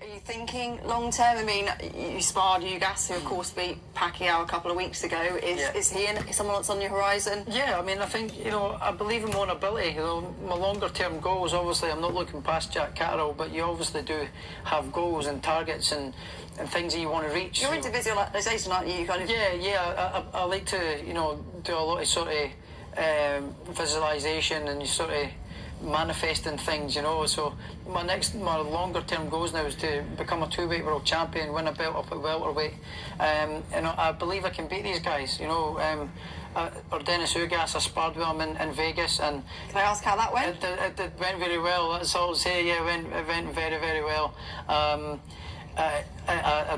Are you thinking long term? I mean, you sparred Ugas, who of course beat Pacquiao a couple of weeks ago. Is he someone that's on your horizon? Yeah, I mean, I think, I believe in one ability. My longer term goals, obviously, I'm not looking past Jack Catterall, but you obviously do have goals and targets and things that you want to reach. You're into visualization, aren't you? You kind of... Yeah. I like to, do a lot of sort of visualization and you sort of manifesting things, so my longer term goals now is to become a 2-weight world champion, win a belt up at welterweight, and I believe I can beat these guys. Yordenis Ugas, I sparred with him in Vegas, and can I ask how that went? It went very well. That's all I'll say. Yeah, it went very, very well. I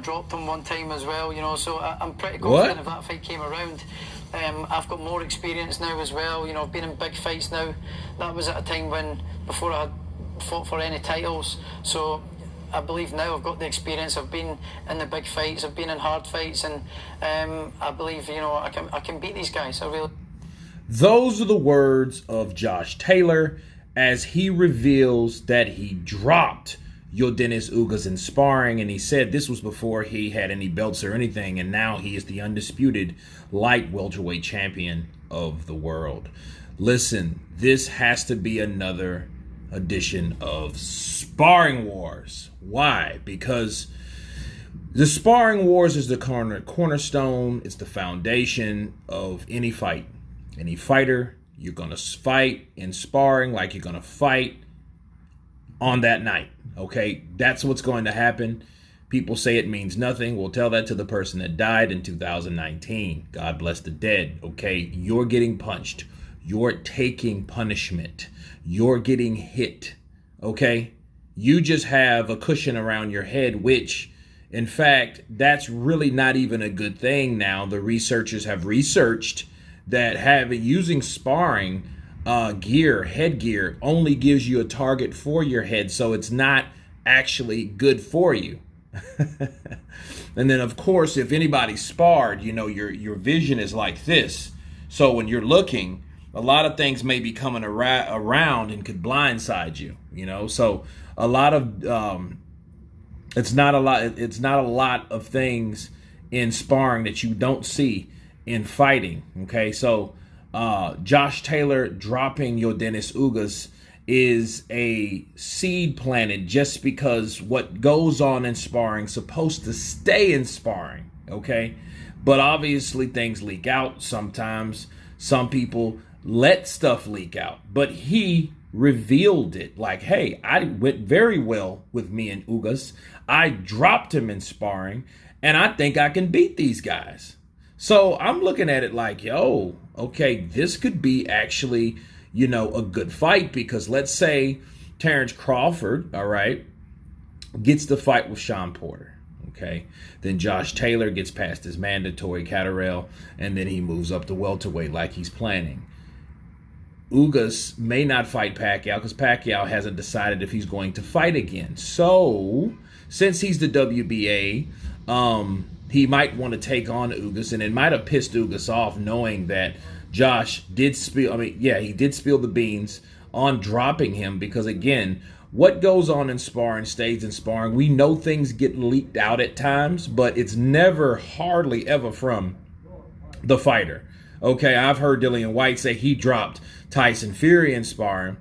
dropped him one time as well, so I'm pretty confident if that fight came around. I've got more experience now as well. I've been in big fights now. That was at a time before I had fought for any titles. So I believe now I've got the experience. I've been in the big fights. I've been in hard fights, and I believe I can beat these guys. I really. Those are the words of Josh Taylor as he reveals that he dropped Yordenis Ugas in sparring, and he said this was before he had any belts or anything, and now he is the undisputed light welterweight champion of the world. Listen, this has to be another edition of Sparring Wars. Why? Because the Sparring Wars is the cornerstone, it's the foundation of any fight. Any fighter, you're going to fight in sparring like you're going to fight on that night. Okay, that's what's going to happen. People say it means nothing. We'll tell that to the person that died in 2019. God bless the dead. Okay, you're getting punched. You're taking punishment. You're getting hit. Okay, you just have a cushion around your head, which, in fact, that's really not even a good thing now. The researchers have researched that using sparring headgear only gives you a target for your head, so it's not actually good for you. And then of course, if anybody sparred, your vision is like this, so when you're looking, a lot of things may be coming around and could blindside you, so a lot of it's not a lot of things in sparring that you don't see in fighting. Okay, so Josh Taylor dropping Yordenis Ugas is a seed planted just because what goes on in sparring is supposed to stay in sparring, okay? But obviously things leak out sometimes. Some people let stuff leak out, but he revealed it like, hey, I went very well with me and Ugas. I dropped him in sparring, and I think I can beat these guys. So I'm looking at it like, yo, okay, this could be actually, a good fight, because let's say Terrence Crawford, all right, gets the fight with Sean Porter, okay? Then Josh Taylor gets past his mandatory Catterall, and then he moves up to welterweight like he's planning. Ugas may not fight Pacquiao because Pacquiao hasn't decided if he's going to fight again. So since he's the WBA, he might want to take on Ugas, and it might have pissed Ugas off knowing that Josh did spill the beans on dropping him, because again, what goes on in sparring stays in sparring. We know things get leaked out at times, but it's never, hardly ever from the fighter. Okay, I've heard Dillian White say he dropped Tyson Fury in sparring,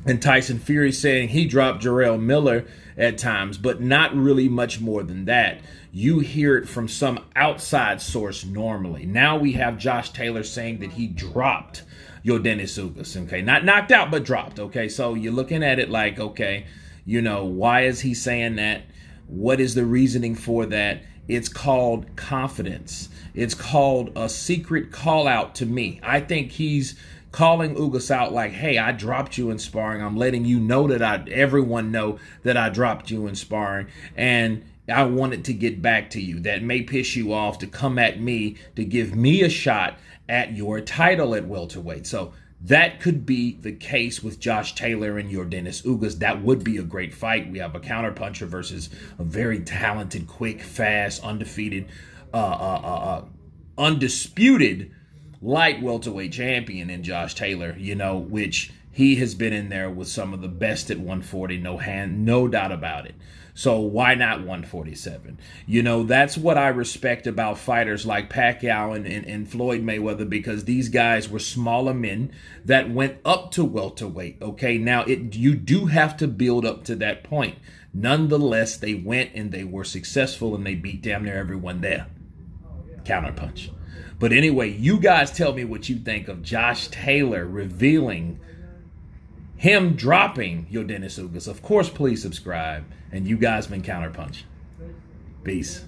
and Tyson Fury saying he dropped Jarrell Miller at times, but not really much more than that. You hear it from some outside source normally. Now we have Josh Taylor saying that he dropped Yordenis Ugas, okay? Not knocked out, but dropped, okay? So you're looking at it like, okay, why is he saying that? What is the reasoning for that? It's called confidence. It's called a secret call out to me. I think he's calling Ugas out like, hey, I dropped you in sparring. I'm letting you know that everyone know that I dropped you in sparring, and I wanted to get back to you. That may piss you off to come at me to give me a shot at your title at welterweight. So that could be the case with Josh Taylor and Yordenis Ugas. That would be a great fight. We have a counterpuncher versus a very talented, quick, fast, undefeated, undisputed light welterweight champion in Josh Taylor, which he has been in there with some of the best at 140, no doubt about it. So why not 147? You know, that's what I respect about fighters like Pacquiao and Floyd Mayweather, because these guys were smaller men that went up to welterweight. Okay, now you do have to build up to that point. Nonetheless, they went and they were successful and they beat damn near everyone there. Counterpunch. But anyway, you guys tell me what you think of Josh Taylor revealing him dropping Yordenis Ugas. Of course, please subscribe. And you guys been Counterpunch. Peace.